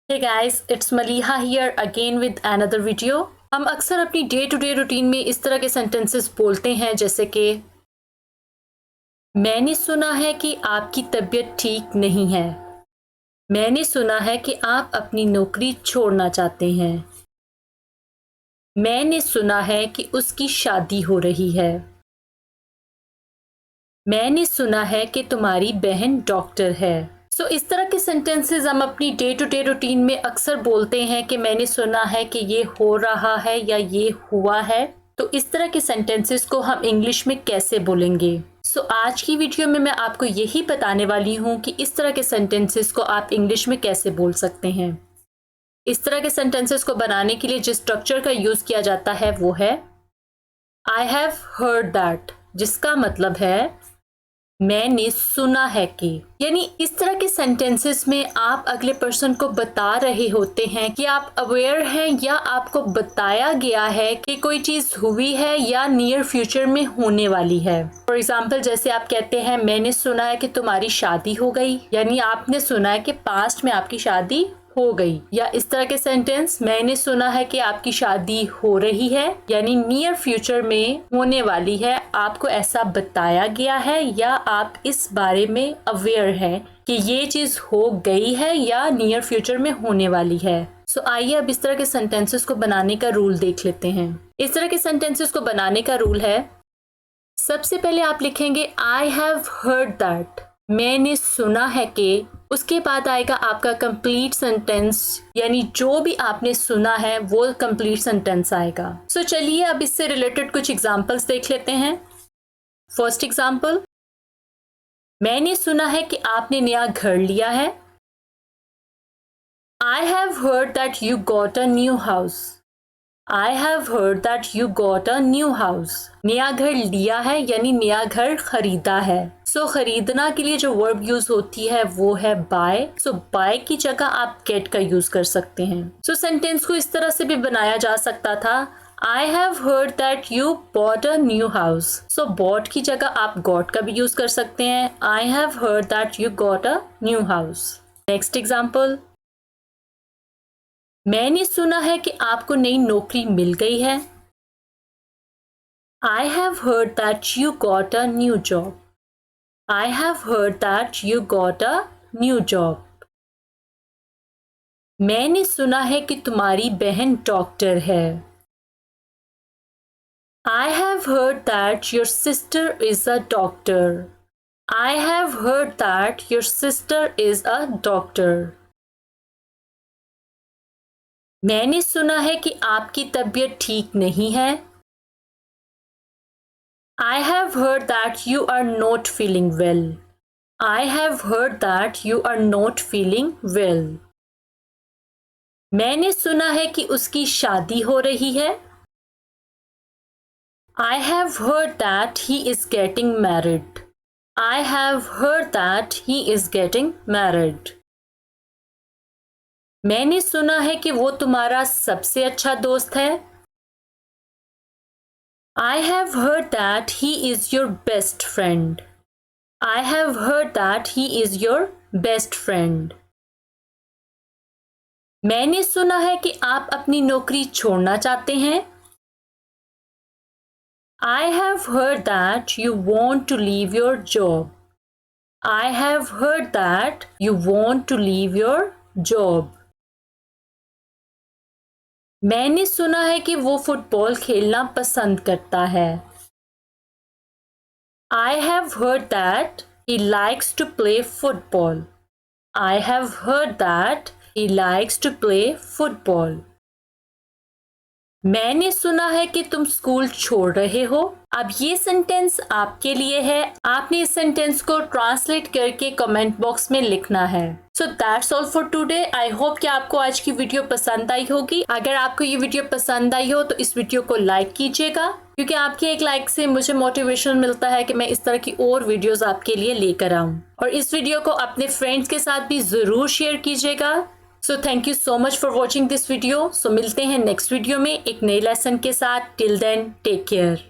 Hey guys, it's Maliha here again with another video। हम अक्सर अपनी डे टू डे रूटीन में इस तरह के सेंटेंसेस बोलते हैं जैसे कि मैंने सुना है कि आपकी तबीयत ठीक नहीं है। मैंने सुना है कि आप अपनी नौकरी छोड़ना चाहते हैं। मैंने सुना है कि उसकी शादी हो रही है। मैंने सुना है कि तुम्हारी बहन डॉक्टर है। इस तरह के सेंटेंसेस हम अपनी डे टू डे रूटीन में अक्सर बोलते हैं कि मैंने सुना है कि ये हो रहा है या ये हुआ है। तो इस तरह के सेंटेंसेस को हम इंग्लिश में कैसे बोलेंगे। आज की वीडियो में मैं आपको यही बताने वाली हूँ कि इस तरह के सेंटेंसेस को आप इंग्लिश में कैसे बोल सकते हैं। इस तरह के सेंटेंसेस को बनाने के लिए जिस स्ट्रक्चर का यूज किया जाता है वो है आई हैव हर्ड दैट, जिसका मतलब है मैंने सुना है कि। यानी इस तरह के सेंटेंसेस में आप अगले पर्सन को बता रहे होते हैं कि आप अवेयर हैं या आपको बताया गया है कि कोई चीज हुई है या नियर फ्यूचर में होने वाली है। फॉर एग्जाम्पल जैसे आप कहते हैं मैंने सुना है कि तुम्हारी शादी हो गई, यानी आपने सुना है कि पास्ट में आपकी शादी हो गई। या इस तरह के सेंटेंस मैंने सुना है कि आपकी शादी हो रही है, यानी नियर फ्यूचर में होने वाली है, आपको ऐसा बताया गया है या आप इस बारे में अवेयर हैं कि ये चीज हो गई है या नियर फ्यूचर में होने वाली है। आइए अब इस तरह के सेंटेंसेस को बनाने का रूल देख लेते हैं। इस तरह के सेंटेंसेस को बनाने का रूल है, सबसे पहले आप लिखेंगे आई हैव हर्ड दैट, मैंने सुना है कि। उसके बाद आएगा आपका कंप्लीट सेंटेंस, यानी जो भी आपने सुना है वो कंप्लीट सेंटेंस आएगा। चलिए अब इससे रिलेटेड कुछ एग्जांपल्स देख लेते हैं। फर्स्ट एग्जांपल, मैंने सुना है कि आपने नया घर लिया है। आई have heard that you got a new house. I have heard that you got a new house. नया घर लिया है यानी नया घर खरीदा है। खरीदना के लिए जो वर्ब यूज होती है वो है बाय। बाय की जगह आप गेट का यूज कर सकते हैं। सेंटेंस को इस तरह से भी बनाया जा सकता था, I have heard that you bought a new house. Bought की जगह आप गॉट का भी यूज कर सकते हैं, आई have heard that you got a new house. Next example, मैंने सुना है कि आपको नई नौकरी मिल गई है। आई have heard that you got a new job. I have heard that you got a new job. मैंने सुना है कि तुम्हारी बहन डॉक्टर है। I have heard that your sister is a doctor. I have heard that your sister is a doctor. मैंने सुना है कि आपकी तबीयत ठीक नहीं है। I have heard that you are not feeling well. I have heard that you are not feeling well. मैंने सुना है कि उसकी शादी हो रही है। I have heard that he is getting married. I have heard that he is getting married. मैंने सुना है कि वो तुम्हारा सबसे अच्छा दोस्त है। I have heard that he is your best friend. I have heard that he is your best friend. मैंने सुना है कि आप अपनी नौकरी छोड़ना चाहते हैं। I have heard that you want to leave your job. I have heard that you want to leave your job. मैंने सुना है कि वो फुटबॉल खेलना पसंद करता है। I have heard that he likes to play football. I have heard that he likes to play football. मैंने सुना है कि तुम स्कूल छोड़ रहे हो। अब ये सेंटेंस आपके लिए है, आपने इस सेंटेंस को ट्रांसलेट करके कमेंट बॉक्स में लिखना है। That's all for today. I hope कि आपको आज की वीडियो पसंद आई होगी। अगर आपको ये वीडियो पसंद आई हो तो इस वीडियो को लाइक कीजिएगा, क्योंकि आपके एक लाइक से मुझे मोटिवेशन मिलता है कि मैं इस तरह की और वीडियोस आपके लिए लेकर आऊँ। और इस वीडियो को अपने फ्रेंड्स के साथ भी जरूर शेयर कीजिएगा। Thank you so much for watching this video. मिलते हैं नेक्स्ट वीडियो में एक नए लेसन के साथ। Till then take care.